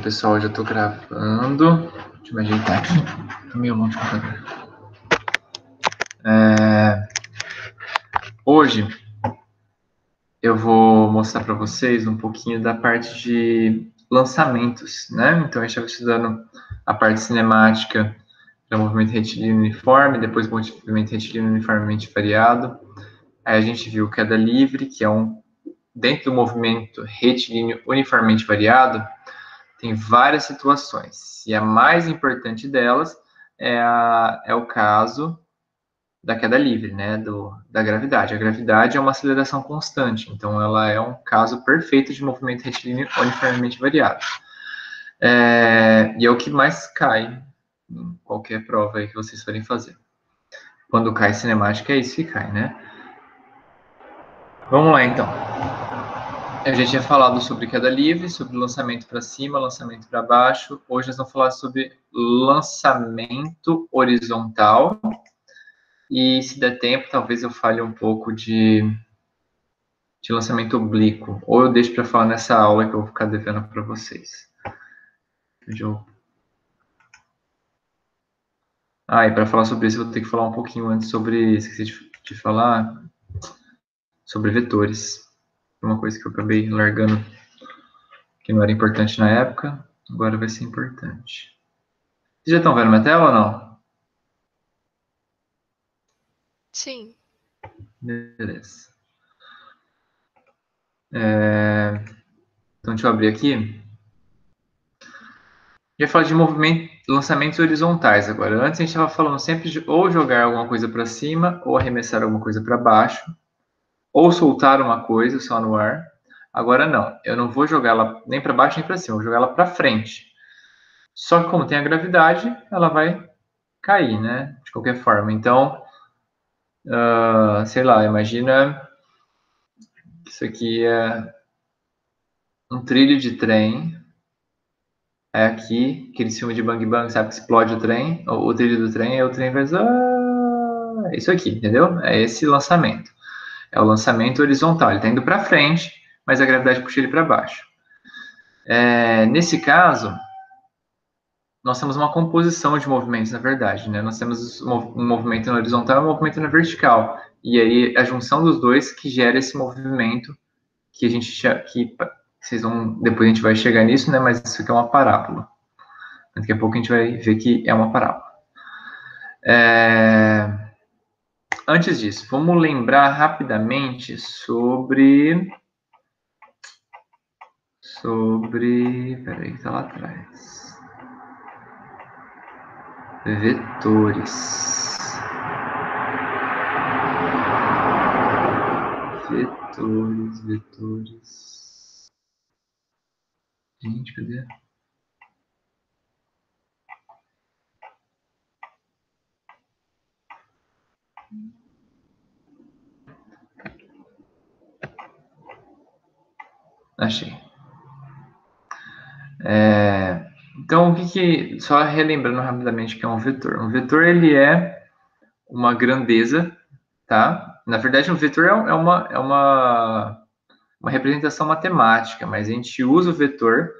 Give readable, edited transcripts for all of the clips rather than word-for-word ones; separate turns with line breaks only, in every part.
pessoal, já estou gravando. Deixa eu me ajeitar aqui. Estou meio longe do computador. Hoje eu vou mostrar para vocês um pouquinho da parte de lançamentos, né? Então a gente estava estudando a parte cinemática para movimento retilíneo uniforme, depois movimento retilíneo uniformemente variado. Aí a gente viu queda livre, que é dentro do movimento retilíneo uniformemente variado, tem várias situações. E a mais importante delas é o caso da queda livre, né, da gravidade. A gravidade é uma aceleração constante, então ela é um caso perfeito de movimento retilíneo uniformemente variado. E é o que mais cai em qualquer prova aí que vocês forem fazer. Quando cai cinemática, é isso que cai, né? Vamos lá, então. Eu já tinha falado sobre queda livre, sobre lançamento para cima, lançamento para baixo. Hoje nós vamos falar sobre lançamento horizontal. E se der tempo, talvez eu fale um pouco de lançamento oblíquo. Ou eu deixo para falar nessa aula que eu vou ficar devendo para vocês. E para falar sobre isso, eu vou ter que falar um pouquinho antes sobre... Esqueci de falar sobre vetores. Uma coisa que eu acabei largando que não era importante na época, agora vai ser importante. Vocês já estão vendo minha tela ou não?
Sim.
Beleza. Então, deixa eu abrir aqui. Já falar de lançamentos horizontais agora. Antes a gente estava falando sempre de ou jogar alguma coisa para cima, ou arremessar alguma coisa para baixo, ou soltar uma coisa só no ar. Agora não, eu não vou jogar ela nem para baixo nem para cima, eu vou jogar ela para frente. Só que como tem a gravidade, ela vai cair, né? De qualquer forma. Então, sei lá, imagina que isso aqui é um trilho de trem. É aqui, aquele filme de Bang Bang, sabe, que explode o trem, o trilho do trem, e o trem faz... É isso aqui, entendeu? É esse lançamento. É o lançamento horizontal. Ele está indo para frente, mas a gravidade puxa ele para baixo. Nesse caso, nós temos uma composição de movimentos, na verdade, né? Nós temos um movimento na horizontal e um movimento na vertical. E aí, a junção dos dois que gera esse movimento que a gente... vocês vão... Depois a gente vai chegar nisso, né? Mas isso aqui é uma parábola. Daqui a pouco a gente vai ver que é uma parábola. Antes disso, vamos lembrar rapidamente sobre... Peraí, que tá lá atrás. Vetores. Gente, cadê? Achei. Então, só relembrando rapidamente o que é um vetor. Um vetor, ele é uma grandeza, tá? Na verdade, um vetor é uma representação matemática, mas a gente usa o vetor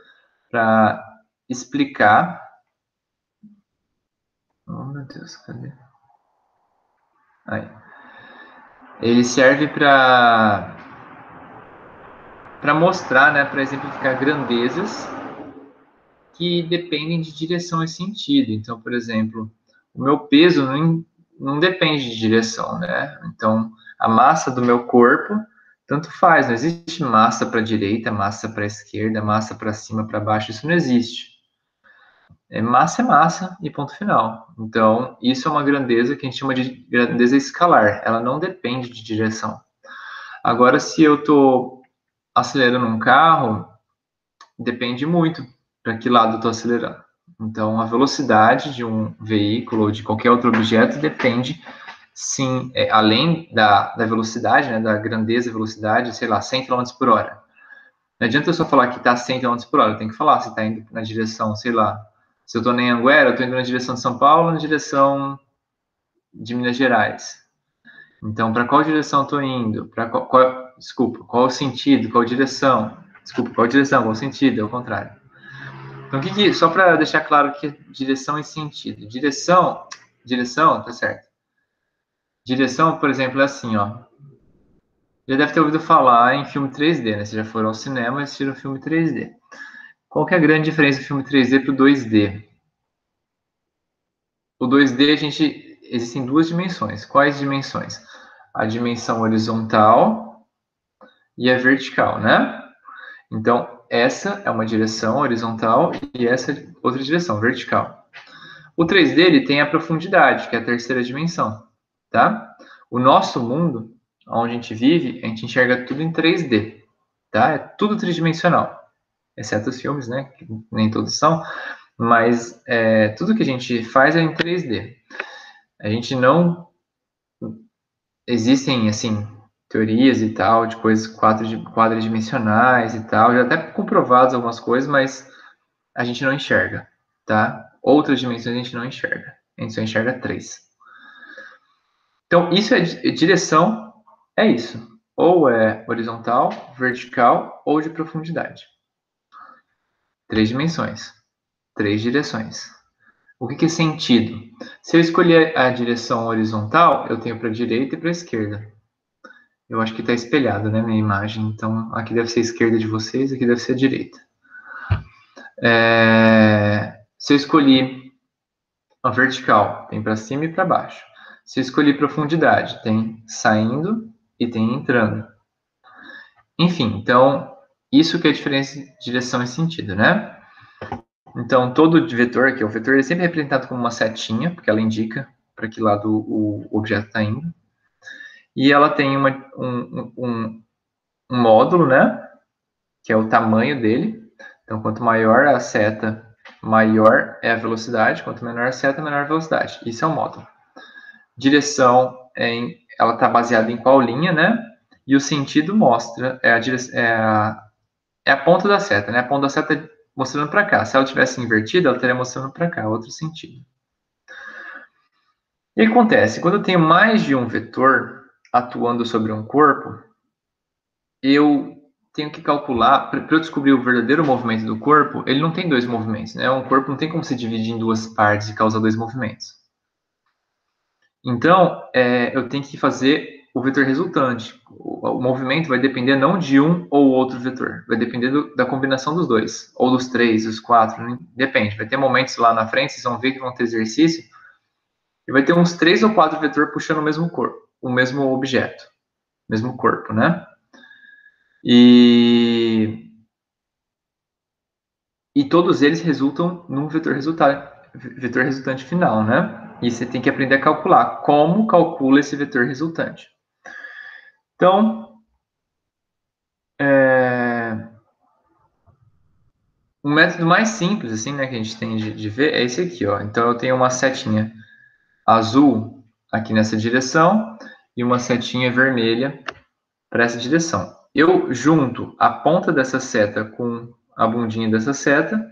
para explicar... Oh, meu Deus, cadê? Aí. Ele serve para mostrar, né, para exemplificar grandezas que dependem de direção e sentido. Então, por exemplo, o meu peso não depende de direção, né? Então, a massa do meu corpo, tanto faz, não existe massa para a direita, massa para a esquerda, massa para cima, para baixo, isso não existe. É massa e ponto final. Então, isso é uma grandeza que a gente chama de grandeza escalar. Ela não depende de direção. Agora, se eu estou acelerando um carro, depende muito para que lado eu estou acelerando. Então, a velocidade de um veículo ou de qualquer outro objeto depende, sim, além da velocidade, né, da grandeza e velocidade, sei lá, 100 km por hora. Não adianta eu só falar que está 100 km por hora, eu tenho que falar se está indo na direção, sei lá, se eu estou em Anguera, eu estou indo na direção de São Paulo ou na direção de Minas Gerais. Então, para qual direção estou indo? Desculpa, qual o sentido? Qual direção? Desculpa, qual direção? Qual sentido? É o contrário. Então, só para deixar claro que é direção e sentido. Direção, tá certo. Direção, por exemplo, é assim, ó. Já deve ter ouvido falar em filme 3D, né? Vocês já foram ao cinema e assistiram filme 3D. Qual que é a grande diferença do filme 3D para o 2D? O 2D, existem duas dimensões. Quais dimensões? A dimensão horizontal e a vertical, né? Então, essa é uma direção horizontal e essa é outra direção, vertical. O 3D ele tem a profundidade, que é a terceira dimensão, tá? O nosso mundo, onde a gente vive, a gente enxerga tudo em 3D, tá? É tudo tridimensional, exceto os filmes, né? Que nem todos são, mas tudo que a gente faz é em 3D. A gente não... Existem, assim, teorias e tal, de coisas quadridimensionais e tal, já até comprovadas algumas coisas, mas a gente não enxerga, tá? Outras dimensões a gente não enxerga. A gente só enxerga 3. Então, isso é direção, é isso. Ou é horizontal, vertical ou de profundidade. 3 dimensões, 3 direções. O que é sentido? Se eu escolher a direção horizontal, eu tenho para a direita e para a esquerda. Eu acho que está espelhado, né, minha imagem. Então, aqui deve ser a esquerda de vocês, aqui deve ser a direita. Se eu escolher a vertical, tem para cima e para baixo. Se eu escolher profundidade, tem saindo e tem entrando. Enfim, então, isso que é a diferença de direção e sentido, né? Então, todo vetor, que é o vetor, ele é sempre representado como uma setinha, porque ela indica para que lado o objeto está indo. E ela tem um módulo, né? Que é o tamanho dele. Então, quanto maior a seta, maior é a velocidade. Quanto menor a seta, menor a velocidade. Isso é o módulo. Direção, ela está baseada em qual linha, né? E o sentido mostra, é a ponta da seta, né? A ponta da seta mostrando para cá. Se ela tivesse invertida, ela estaria mostrando para cá, outro sentido. E o que acontece? Quando eu tenho mais de um vetor atuando sobre um corpo, eu tenho que calcular, para eu descobrir o verdadeiro movimento do corpo, ele não tem dois movimentos, né? Um corpo não tem como se dividir em duas partes e causar dois movimentos. Então, eu tenho que fazer o vetor resultante. O movimento vai depender não de um ou outro vetor, vai depender da combinação dos dois, ou dos três, dos quatro, né? Depende. Vai ter momentos lá na frente, vocês vão ver que vão ter exercício, e vai ter uns 3 ou 4 vetores puxando o mesmo corpo, o mesmo objeto, o mesmo corpo, né? E todos eles resultam num vetor resultante final, né? E você tem que aprender a calcular como calcula esse vetor resultante. Então, o método mais simples, assim, né, que a gente tem de ver é esse aqui, ó. Então, eu tenho uma setinha azul aqui nessa direção e uma setinha vermelha para essa direção. Eu junto a ponta dessa seta com a bundinha dessa seta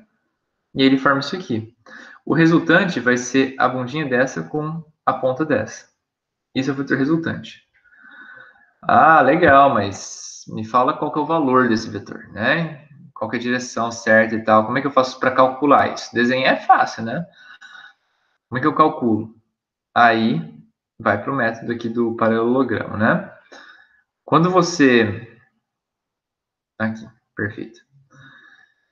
e ele forma isso aqui. O resultante vai ser a bundinha dessa com a ponta dessa. Isso é o vetor resultante. Ah, legal, mas me fala qual que é o valor desse vetor, né? Qual que é a direção certa e tal. Como é que eu faço para calcular isso? Desenhar é fácil, né? Como é que eu calculo? Aí vai para o método aqui do paralelogramo, né? Quando você... Aqui, perfeito.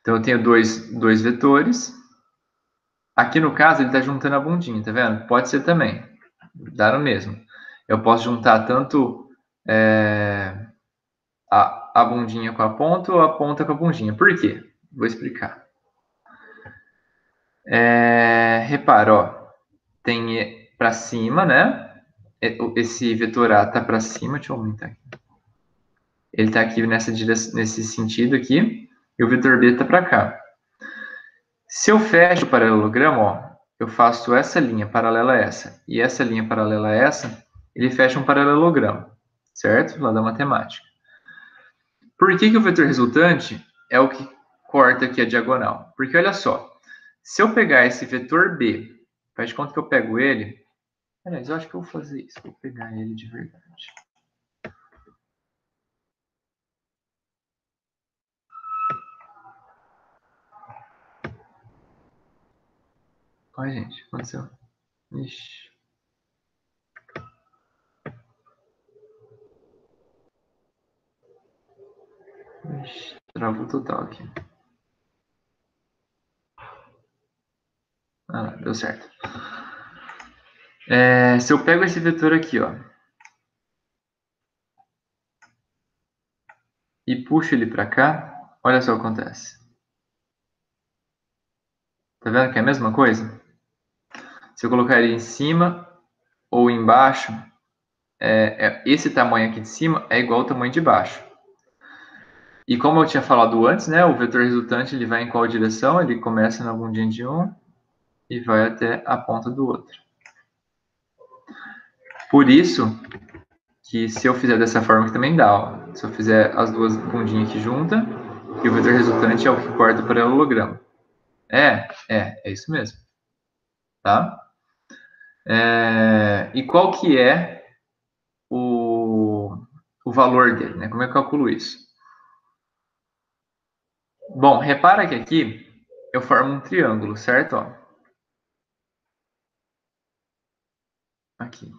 Então eu tenho dois vetores. Aqui no caso ele está juntando a bundinha, tá vendo? Pode ser também. Dá no mesmo. Eu posso juntar tanto a bundinha com a ponta ou a ponta com a bundinha. Por quê? Vou explicar. Repara, ó, tem para cima, né? Esse vetor A está para cima, deixa eu aumentar aqui. Ele está aqui nesse sentido aqui, e o vetor B está para cá. Se eu fecho o paralelogramo, ó, eu faço essa linha paralela a essa e essa linha paralela a essa, ele fecha um paralelogramo, certo? Lá da matemática. Por que o vetor resultante é o que corta aqui a diagonal? Porque olha só, se eu pegar esse vetor B, faz de conta que eu pego ele. Aliás, eu acho que eu vou fazer isso, vou pegar ele de verdade. Ai, gente, o que aconteceu? Ixi. Ixi, travou total aqui. Ah, deu certo. Se eu pego esse vetor aqui, ó, e puxo ele para cá, olha só o que acontece. Tá vendo que é a mesma coisa? Se eu colocar ele em cima ou embaixo, esse tamanho aqui de cima é igual ao tamanho de baixo. E como eu tinha falado antes, né, o vetor resultante ele vai em qual direção? Ele começa na bundinha de um e vai até a ponta do outro. Por isso que se eu fizer dessa forma que também dá, ó. Se eu fizer as duas bundinhas aqui juntas, e o vetor resultante é o que corta o paralelogramo. É isso mesmo. Tá? E qual que é o valor dele, né? Como é que eu calculo isso? Bom, repara que aqui eu formo um triângulo, certo? Ó, aqui.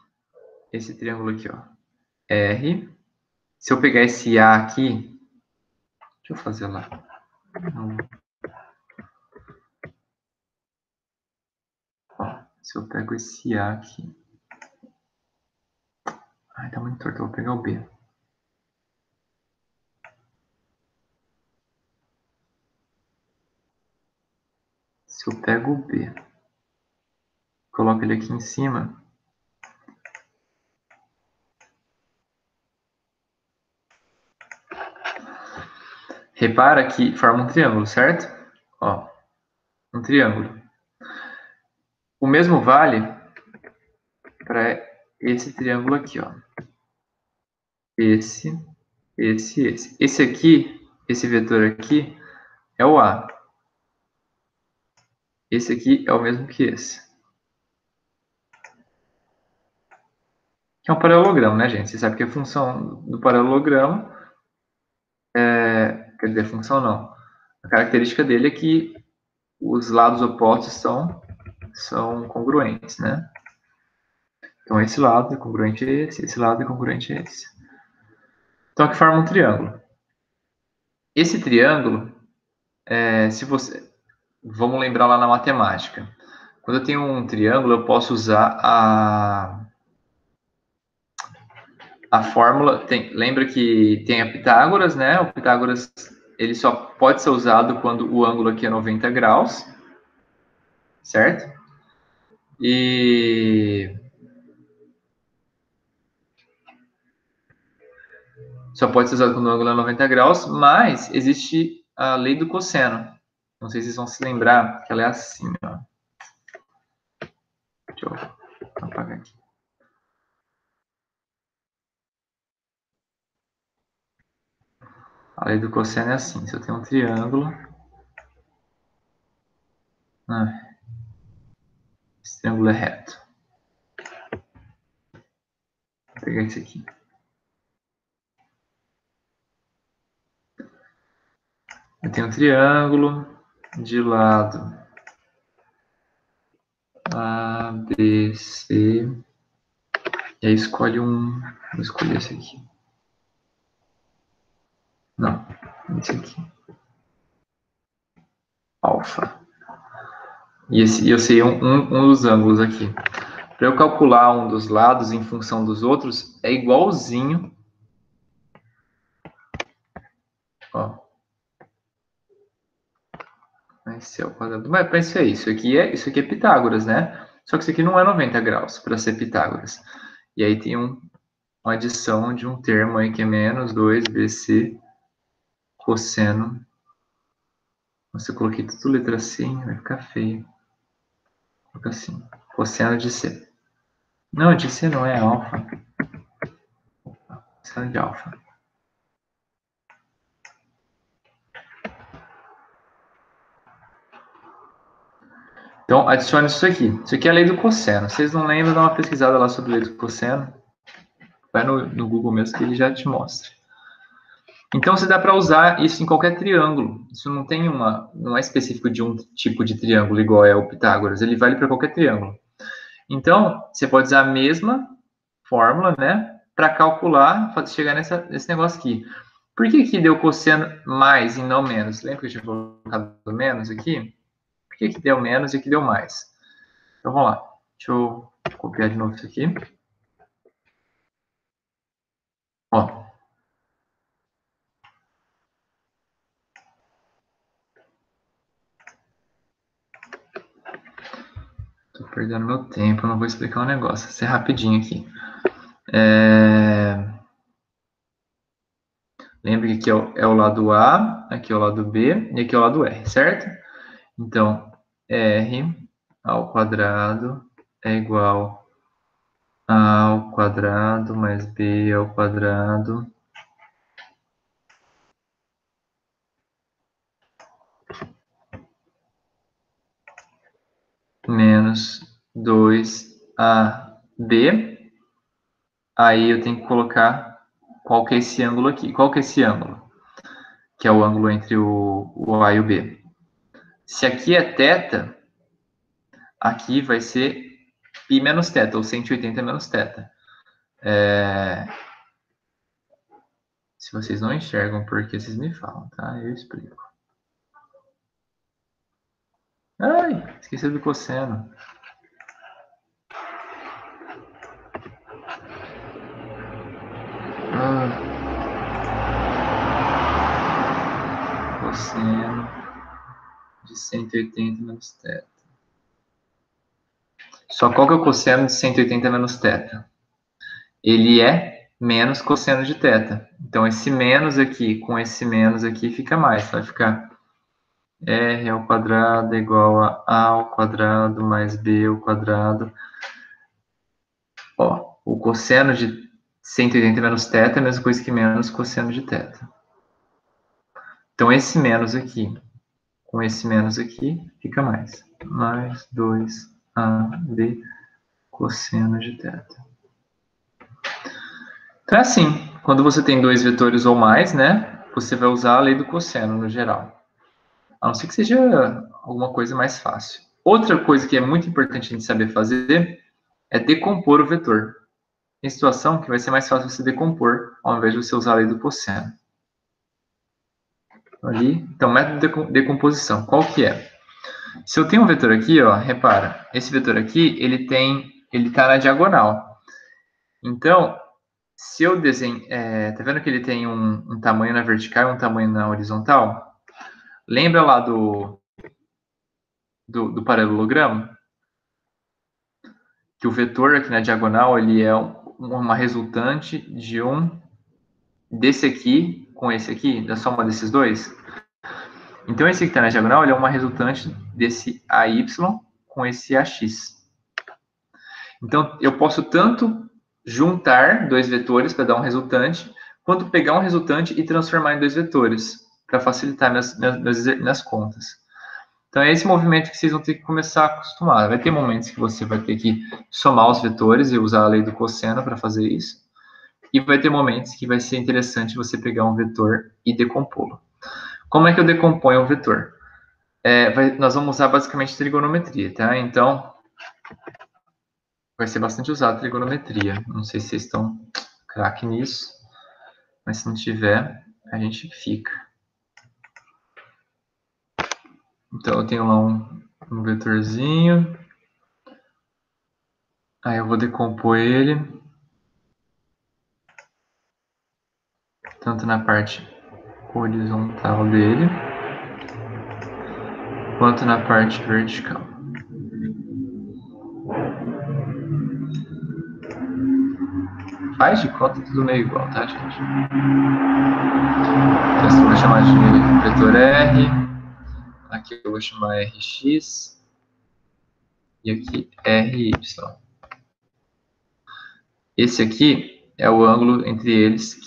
Esse triângulo aqui, ó. R. Se eu pegar esse A aqui, deixa eu fazer lá. Ó, se eu pego esse A aqui. Ai, tá muito torto, eu vou pegar o B. Se eu pego o B, coloco ele aqui em cima. Repara que forma um triângulo, certo? Ó, um triângulo. O mesmo vale para esse triângulo aqui, ó. Esse. Esse aqui, esse vetor aqui, é o A. Esse aqui é o mesmo que esse. Que é um paralelogramo, né, gente? Você sabe que a função do paralelogramo quer dizer, função não. A característica dele é que os lados opostos são congruentes, né? Então, esse lado é congruente a esse lado é congruente a esse. Então, aqui forma um triângulo. Esse triângulo, se você... Vamos lembrar lá na matemática. Quando eu tenho um triângulo, eu posso usar a fórmula. Lembra que tem a Pitágoras, né? O Pitágoras ele só pode ser usado quando o ângulo aqui é 90 graus, certo? E só pode ser usado quando o ângulo é 90 graus, mas existe a lei do cosseno. Não sei se vocês vão se lembrar que ela é assim, ó. Deixa eu apagar aqui. A lei do cosseno é assim. Se eu tenho um triângulo... esse triângulo é reto. Vou pegar esse aqui. Eu tenho um triângulo de lado A, B, C. E aí escolhe um. Vou escolher esse aqui. Não, esse aqui. Alfa. E eu sei um dos ângulos aqui. Para eu calcular um dos lados em função dos outros, é igualzinho. Ó. Esse é o quadrado. Mas pensa isso. Isso aqui é Pitágoras, né? Só que isso aqui não é 90 graus para ser Pitágoras. E aí tem uma adição de um termo aí que é menos 2bc cosseno. Nossa, eu coloquei tudo letra C, vai ficar feio. Coloca assim, cosseno de C. Não, de C não, é alfa. Cosseno de alfa. Então, adicione isso aqui. Isso aqui é a lei do cosseno. Se vocês não lembram, dá uma pesquisada lá sobre a lei do cosseno. Vai no Google mesmo que ele já te mostra. Então, você dá para usar isso em qualquer triângulo. Isso não é específico de um tipo de triângulo igual é o Pitágoras. Ele vale para qualquer triângulo. Então, você pode usar a mesma fórmula, né, para calcular, para chegar nesse negócio aqui. Por que deu cosseno mais e não menos? Lembra que eu tinha colocado menos aqui? Por que deu menos e aqui deu mais? Então, vamos lá. Deixa eu copiar de novo isso aqui. Ó. Tô perdendo meu tempo, não vou explicar um negócio. Vai ser rapidinho aqui. Lembra que aqui é o lado A, aqui é o lado B e aqui é o lado R, certo? Então, R ao quadrado é igual a ao quadrado mais B ao quadrado menos 2AB. Aí eu tenho que colocar qual que é esse ângulo aqui. Qual que é esse ângulo? Que é o ângulo entre o A e o B. Se aqui é θ, aqui vai ser π menos θ, ou 180 menos θ. Se vocês não enxergam porque vocês me falam, tá? Eu explico. Ai, esqueci do cosseno. Cosseno de 180 menos θ. Só qual que é o cosseno de 180 menos θ? Ele é menos cosseno de θ. Então, esse menos aqui com esse menos aqui fica mais. Vai ficar r ao quadrado é igual a ao quadrado mais b ao quadrado. Ó, o cosseno de 180 menos θ é a mesma coisa que menos cosseno de θ. Então, esse menos aqui com esse menos aqui fica mais. Mais 2ab cosseno de θ. Então, é assim, quando você tem dois vetores ou mais, né, você vai usar a lei do cosseno no geral. A não ser que seja alguma coisa mais fácil. Outra coisa que é muito importante a gente saber fazer é decompor o vetor. Tem situação que vai ser mais fácil você decompor, ao invés de você usar a lei do cosseno. Ali, então, método de decomposição, qual que é? Se eu tenho um vetor aqui, ó, repara, esse vetor aqui, ele está na diagonal. Então, se eu desenho, tá vendo que ele tem um tamanho na vertical e um tamanho na horizontal? Lembra lá do paralelogramo? Que o vetor aqui na diagonal, ele é uma resultante de desse aqui com esse aqui, da soma desses dois. Então, esse que está na diagonal, ele é uma resultante desse AY com esse AX. Então, eu posso tanto juntar dois vetores para dar um resultante, quanto pegar um resultante e transformar em dois vetores, para facilitar minhas contas. Então, é esse movimento que vocês vão ter que começar a acostumar. Vai ter momentos que você vai ter que somar os vetores e usar a lei do cosseno para fazer isso. E vai ter momentos que vai ser interessante você pegar um vetor e decompô-lo. Como é que eu decomponho um vetor? Nós vamos usar basicamente trigonometria, tá? Então, vai ser bastante usado trigonometria. Não sei se vocês estão craque nisso, mas se não tiver, a gente fica. Então, eu tenho lá um vetorzinho. Aí eu vou decompor ele. Tanto na parte horizontal dele, quanto na parte vertical. Faz de conta tudo meio igual, tá, gente? Então, eu vou chamar de vetor R. Aqui eu vou chamar Rx. E aqui RY. Esse aqui é o ângulo entre eles,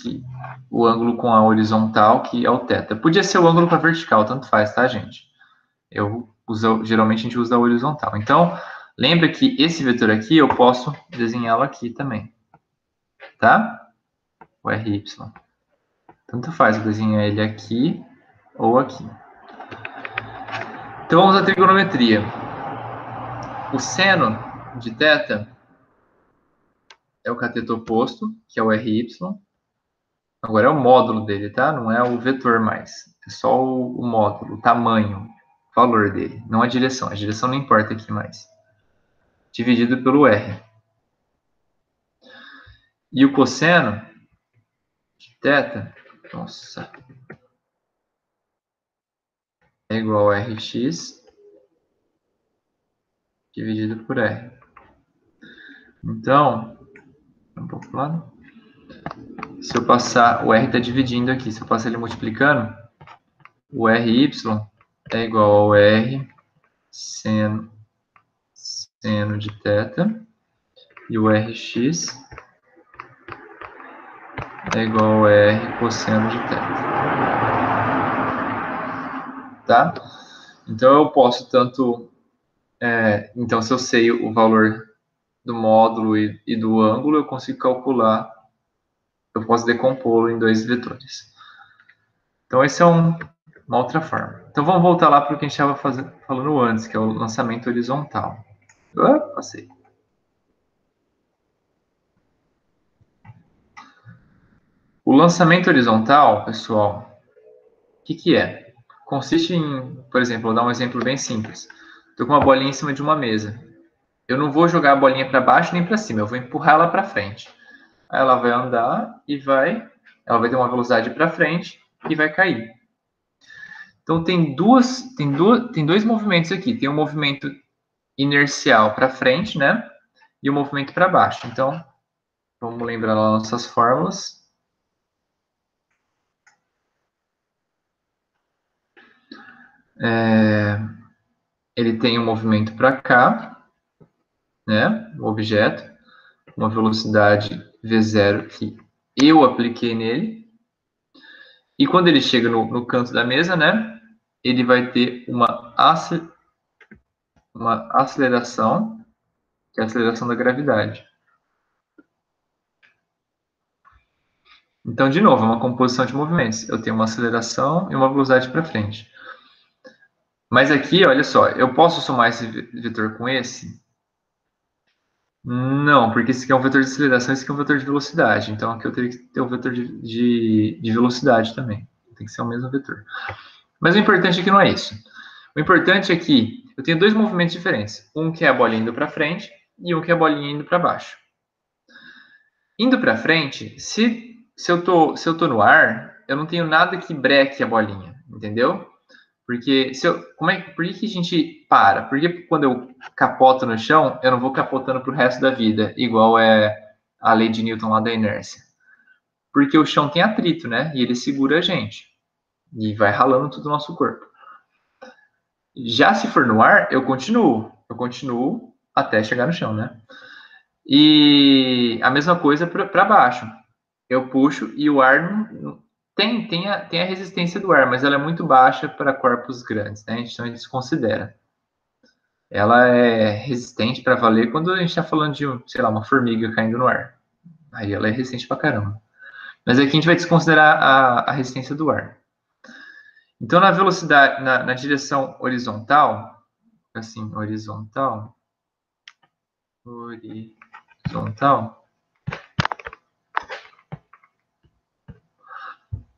o ângulo com a horizontal, que é o θ. Podia ser o ângulo com a vertical, tanto faz, tá, gente? Geralmente a gente usa a horizontal. Então, lembra que esse vetor aqui eu posso desenhá-lo aqui também. Tá? O RY. Tanto faz desenhar ele aqui ou aqui. Então vamos à trigonometria. O seno de θ é o cateto oposto, que é o RY. Agora é o módulo dele, tá? Não é o vetor mais. É só o módulo, o tamanho, o valor dele. Não a direção. A direção não importa aqui mais. Dividido pelo R. E o cosseno de θ, nossa, é igual a Rx dividido por R. Então, um pouco pro lado. Se eu passar, o R está dividindo aqui. Se eu passar ele multiplicando, o RY é igual ao R seno de θ. E o Rx é igual ao R cosseno de θ. Tá? Então eu posso tanto... então, se eu sei o valor do módulo e do ângulo, eu consigo calcular, eu posso decompô-lo em dois vetores. Então, essa é uma outra forma. Então, vamos voltar lá para o que a gente estava falando antes, que é o lançamento horizontal. Passei. O lançamento horizontal, pessoal, o que é? Consiste em, por exemplo, vou dar um exemplo bem simples. Estou com uma bolinha em cima de uma mesa. Eu não vou jogar a bolinha para baixo nem para cima, eu vou empurrar ela para frente. Aí ela vai andar e ela vai ter uma velocidade para frente e vai cair. Então tem dois movimentos aqui. Tem um movimento inercial para frente, né? E o um movimento para baixo. Então, vamos lembrar lá nossas fórmulas. Ele tem um movimento para cá, né? O objeto, uma velocidade v0 que eu apliquei nele. E quando ele chega no canto da mesa, né? Ele vai ter uma aceleração, que é a aceleração da gravidade. Então, de novo, é uma composição de movimentos. Eu tenho uma aceleração e uma velocidade para frente. Mas aqui, olha só, eu posso somar esse vetor com esse? Não, porque esse aqui é um vetor de aceleração, esse aqui é um vetor de velocidade. Então, aqui eu teria que ter um vetor de velocidade também. Tem que ser o mesmo vetor. Mas o importante aqui não é isso. O importante é que eu tenho dois movimentos diferentes. Um que é a bolinha indo para frente e um que é a bolinha indo para baixo. Indo para frente, se eu tô no ar, eu não tenho nada que breque a bolinha, entendeu? Porque por que a gente para? Porque quando eu capoto no chão, eu não vou capotando pro resto da vida, igual é a lei de Newton lá da inércia. Porque o chão tem atrito, né? E ele segura a gente. E vai ralando todo o nosso corpo. Já se for no ar, eu continuo. Eu continuo até chegar no chão, né? E a mesma coisa para baixo. Eu puxo e o ar tem a resistência do ar, mas ela é muito baixa para corpos grandes, né? Então a gente desconsidera. Ela é resistente para valer quando a gente está falando de, sei lá, uma formiga caindo no ar. Aí ela é resistente para caramba. Mas aqui a gente vai desconsiderar a resistência do ar. Então, na velocidade, na direção horizontal, assim, horizontal,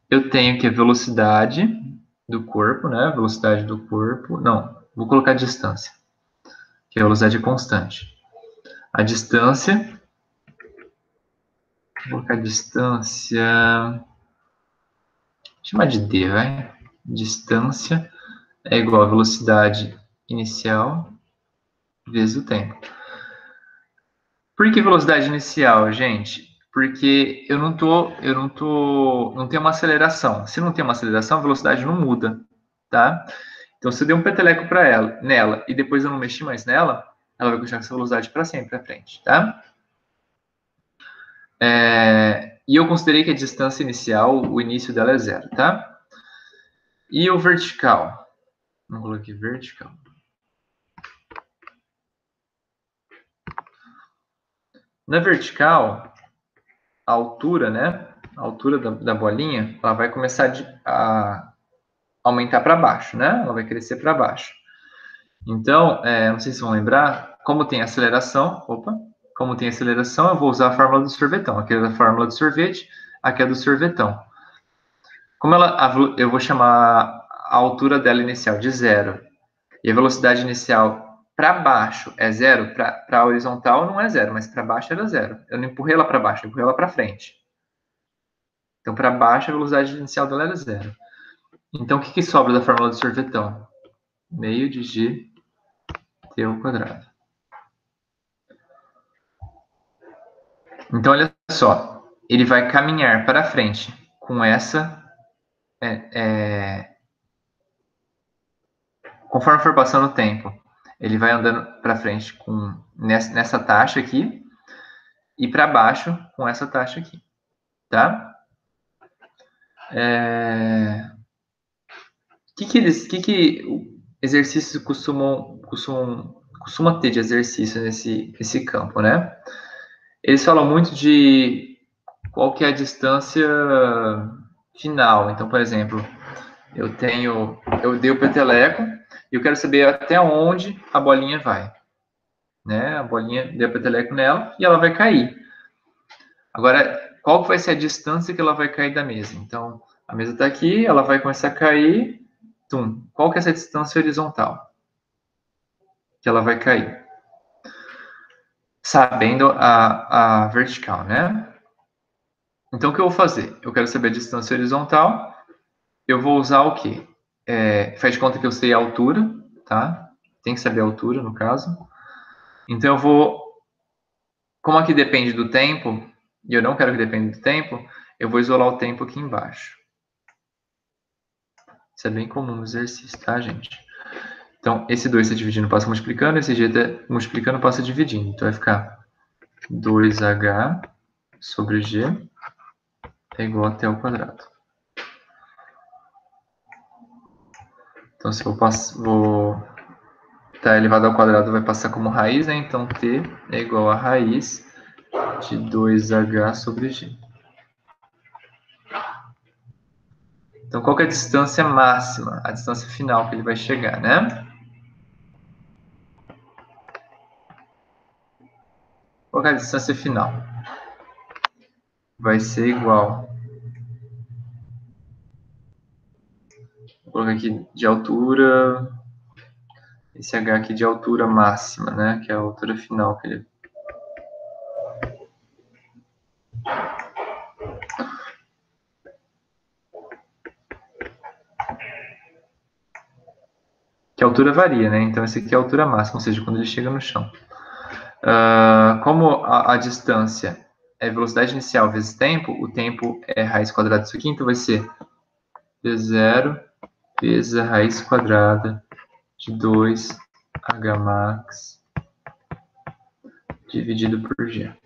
eu tenho que a velocidade do corpo, né? Velocidade do corpo. Não, vou colocar a distância, que é a velocidade constante. A distância. Vou colocar a distância. Chamar de D, vai. Distância é igual a velocidade inicial vezes o tempo. Por que velocidade inicial, gente? Porque não tenho uma aceleração. Se não tem uma aceleração, a velocidade não muda, tá? Então, se eu der um peteleco nela, e depois eu não mexi mais nela, ela vai continuar com essa velocidade para sempre à frente, tá? E eu considerei que a distância inicial, o início dela é zero, tá? E o vertical? Vamos colocar aqui vertical. Na vertical, a altura, né? a altura da bolinha, ela vai começar a aumentar para baixo, né? Ela vai crescer para baixo. Então, não sei se vão lembrar, como tem aceleração, eu vou usar a fórmula do sorvetão. Aqui é da fórmula do sorvete, aqui é do sorvetão. Como eu vou chamar a altura dela inicial de 0 e a velocidade inicial para baixo é 0, para a horizontal não é 0, mas para baixo era 0. Eu não empurrei ela para baixo, eu empurrei ela para frente. Então, para baixo, a velocidade inicial dela era 0. Então, o que sobra da fórmula do sorvetão? Meio de g t ao quadrado. Então, olha só. Ele vai caminhar para frente com essa... conforme for passando o tempo, ele vai andando para frente nessa taxa aqui e para baixo com essa taxa aqui. Tá? Que exercícios costuma ter de exercício nesse campo, né? Eles falam muito de qual que é a distância final. Então, por exemplo, eu dei o peteleco e eu quero saber até onde a bolinha vai. Né? A bolinha deu o peteleco nela e ela vai cair. Agora, qual vai ser a distância que ela vai cair da mesa? Então, a mesa está aqui, ela vai começar a cair. Tum. Qual que é essa distância horizontal que ela vai cair? Sabendo a vertical, né? Então, o que eu vou fazer? Eu quero saber a distância horizontal. Eu vou usar o quê? Faz de conta que eu sei a altura, tá? Tem que saber a altura, no caso. Então, eu vou... Como aqui depende do tempo, e eu não quero que dependa do tempo, eu vou isolar o tempo aqui embaixo. Isso é bem comum no exercício, tá, gente? Então, esse 2 está dividindo, passa multiplicando, esse g está multiplicando, passa dividindo. Então, vai ficar 2h sobre g é igual a t ao quadrado. Então, se eu vou tá elevado ao quadrado, vai passar como raiz, né? Então, t é igual a raiz de 2h sobre g. Então, qual que é a distância máxima? A distância final que ele vai chegar, né? Qual que é a distância final? Vai ser igual... Vou colocar aqui de altura... Esse h aqui de altura máxima, né? Que é a altura final que ele... Que a altura varia, né? Então, esse aqui é a altura máxima, ou seja, quando ele chega no chão. Como a distância é velocidade inicial vezes tempo, o tempo é raiz quadrada disso aqui, então vai ser V0 vezes a raiz quadrada de 2h max dividido por g.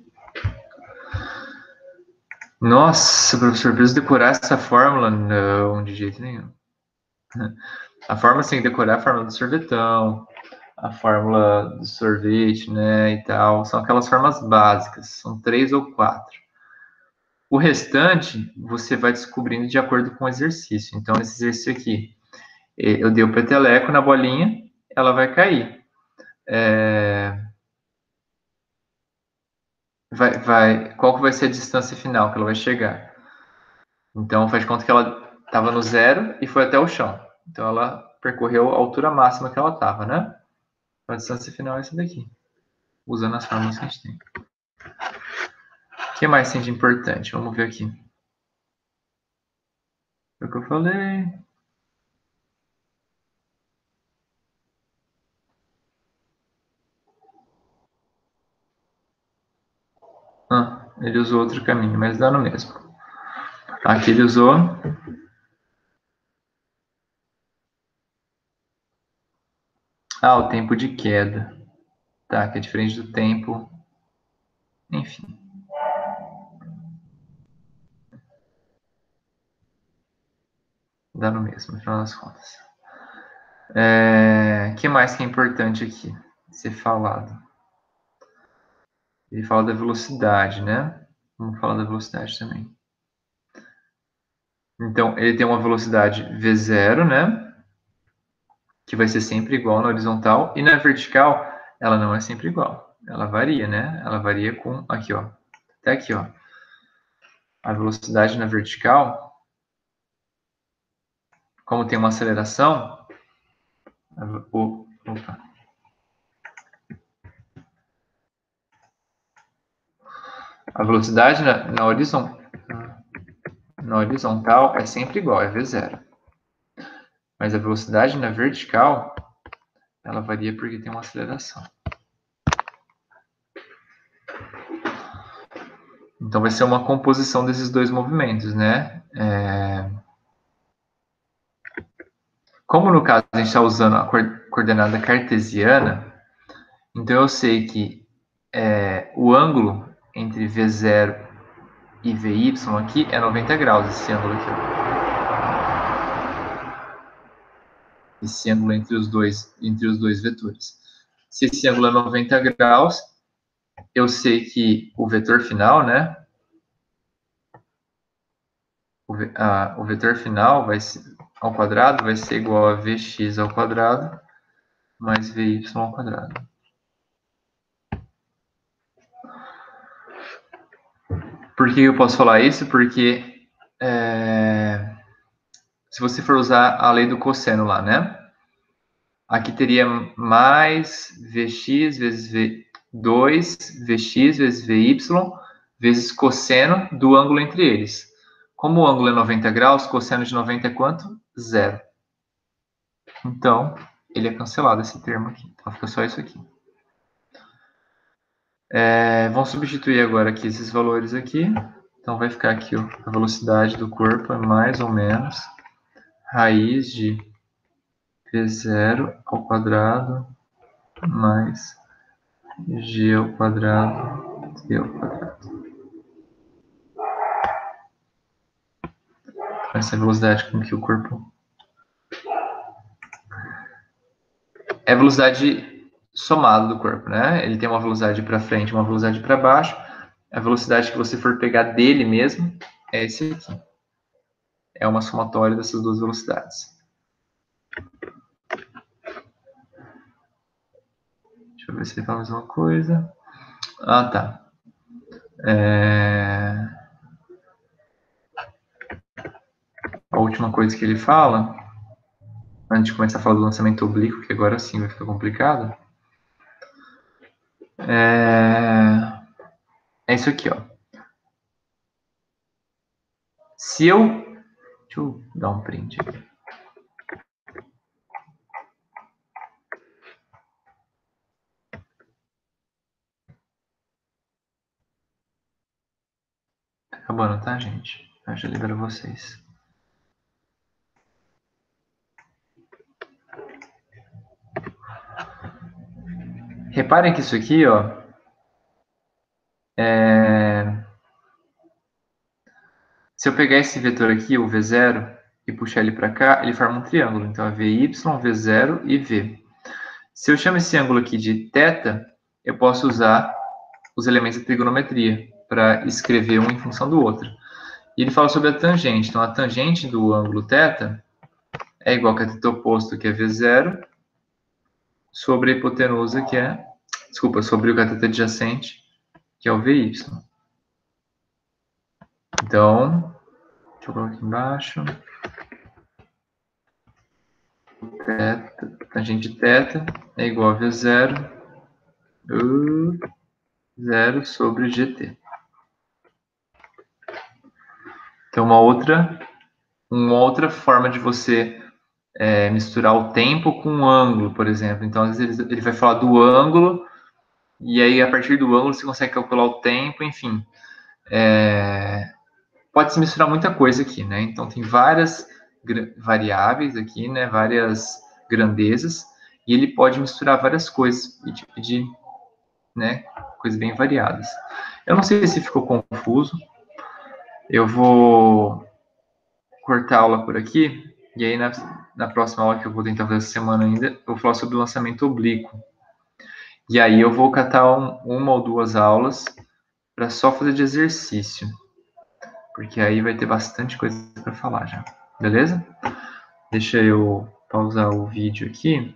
Nossa, professor, preciso decorar essa fórmula? Não, de jeito nenhum. A fórmula, você tem que decorar a fórmula do sorvetão, a fórmula do sorvete, né, e tal. São aquelas formas básicas, são 3 ou 4. O restante, você vai descobrindo de acordo com o exercício. Então, nesse exercício aqui, eu dei o peteleco na bolinha, ela vai cair. Qual que vai ser a distância final que ela vai chegar? Então, faz de conta que ela estava no 0 e foi até o chão. Então, ela percorreu a altura máxima que ela estava, né? Então, a distância final é essa daqui, usando as fórmulas que a gente tem. O que mais tem de importante? Vamos ver aqui. Foi o que eu falei. Ele usou outro caminho, mas dá no mesmo. Aqui ele usou... o tempo de queda. Tá, que é diferente do tempo... Enfim. Dá no mesmo, no final das contas. O que mais que é importante aqui ser falado? Ele fala da velocidade, né? Vamos falar da velocidade também. Então, ele tem uma velocidade V0, né? Que vai ser sempre igual na horizontal. E na vertical, ela não é sempre igual. Ela varia, né? Ela varia com... Aqui, ó. Até aqui, ó. A velocidade na vertical, como tem uma aceleração... Opa. A velocidade na horizontal é sempre igual, é V0. Mas a velocidade na vertical, ela varia porque tem uma aceleração. Então vai ser uma composição desses dois movimentos, né? Como no caso a gente está usando a coordenada cartesiana, então eu sei que o ângulo entre V0 e VY aqui é 90 graus, esse ângulo aqui. Ó. Esse ângulo entre os dois vetores. Se esse ângulo é 90 graus, eu sei que o vetor final, né? O vetor final ao quadrado vai ser igual a Vx ao quadrado mais Vy ao quadrado. Por que eu posso falar isso? Porque se você for usar a lei do cosseno lá, né? Aqui teria mais Vx vezes V2, Vx vezes Vy, vezes cosseno do ângulo entre eles. Como o ângulo é 90 graus, cosseno de 90 é quanto? 0. Então, ele é cancelado, esse termo aqui. Então, fica só isso aqui. Vamos substituir agora aqui esses valores aqui. Então, vai ficar aqui, ó, a velocidade do corpo é mais ou menos raiz de V0 ao quadrado mais G ao quadrado, T ao quadrado. Essa é a velocidade com que o corpo... É a velocidade somada do corpo, né? Ele tem uma velocidade para frente e uma velocidade para baixo. A velocidade que você for pegar dele mesmo é esse aqui. É uma somatória dessas duas velocidades. Deixa eu ver se ele fala mais uma coisa. Ah, tá. A última coisa que ele fala, antes de começar a falar do lançamento oblíquo, que agora sim vai ficar complicado, é isso aqui, ó. Se eu... Deixa eu dar um print aqui. Tá acabando, tá, gente? Eu já libero vocês. Reparem que isso aqui, ó, se eu pegar esse vetor aqui, o V0, e puxar ele para cá, ele forma um triângulo. Então, é VY, V0 e V. Se eu chamo esse ângulo aqui de θ, eu posso usar os elementos da trigonometria para escrever um em função do outro. E ele fala sobre a tangente. Então, a tangente do ângulo θ é igual a cateto oposto, que é V0, sobre a hipotenusa, que é... Desculpa, sobre o cateto adjacente, que é o VY. Então, deixa eu colocar aqui embaixo. Tangente de θ é igual a V0 0 sobre GT. Então, uma outra forma de você misturar o tempo com o ângulo, por exemplo. Então, às vezes ele vai falar do ângulo, e aí a partir do ângulo você consegue calcular o tempo, enfim. Pode se misturar muita coisa aqui, né? Então, tem várias variáveis aqui, né? Várias grandezas, e ele pode misturar várias coisas e dividir, né? Coisas bem variadas. Eu não sei se ficou confuso. Eu vou cortar a aula por aqui, e aí na próxima aula que eu vou tentar fazer essa semana ainda, eu vou falar sobre o lançamento oblíquo. E aí eu vou catar uma ou duas aulas para só fazer de exercício. porque aí vai ter bastante coisa para falar já, beleza? Deixa eu pausar o vídeo aqui.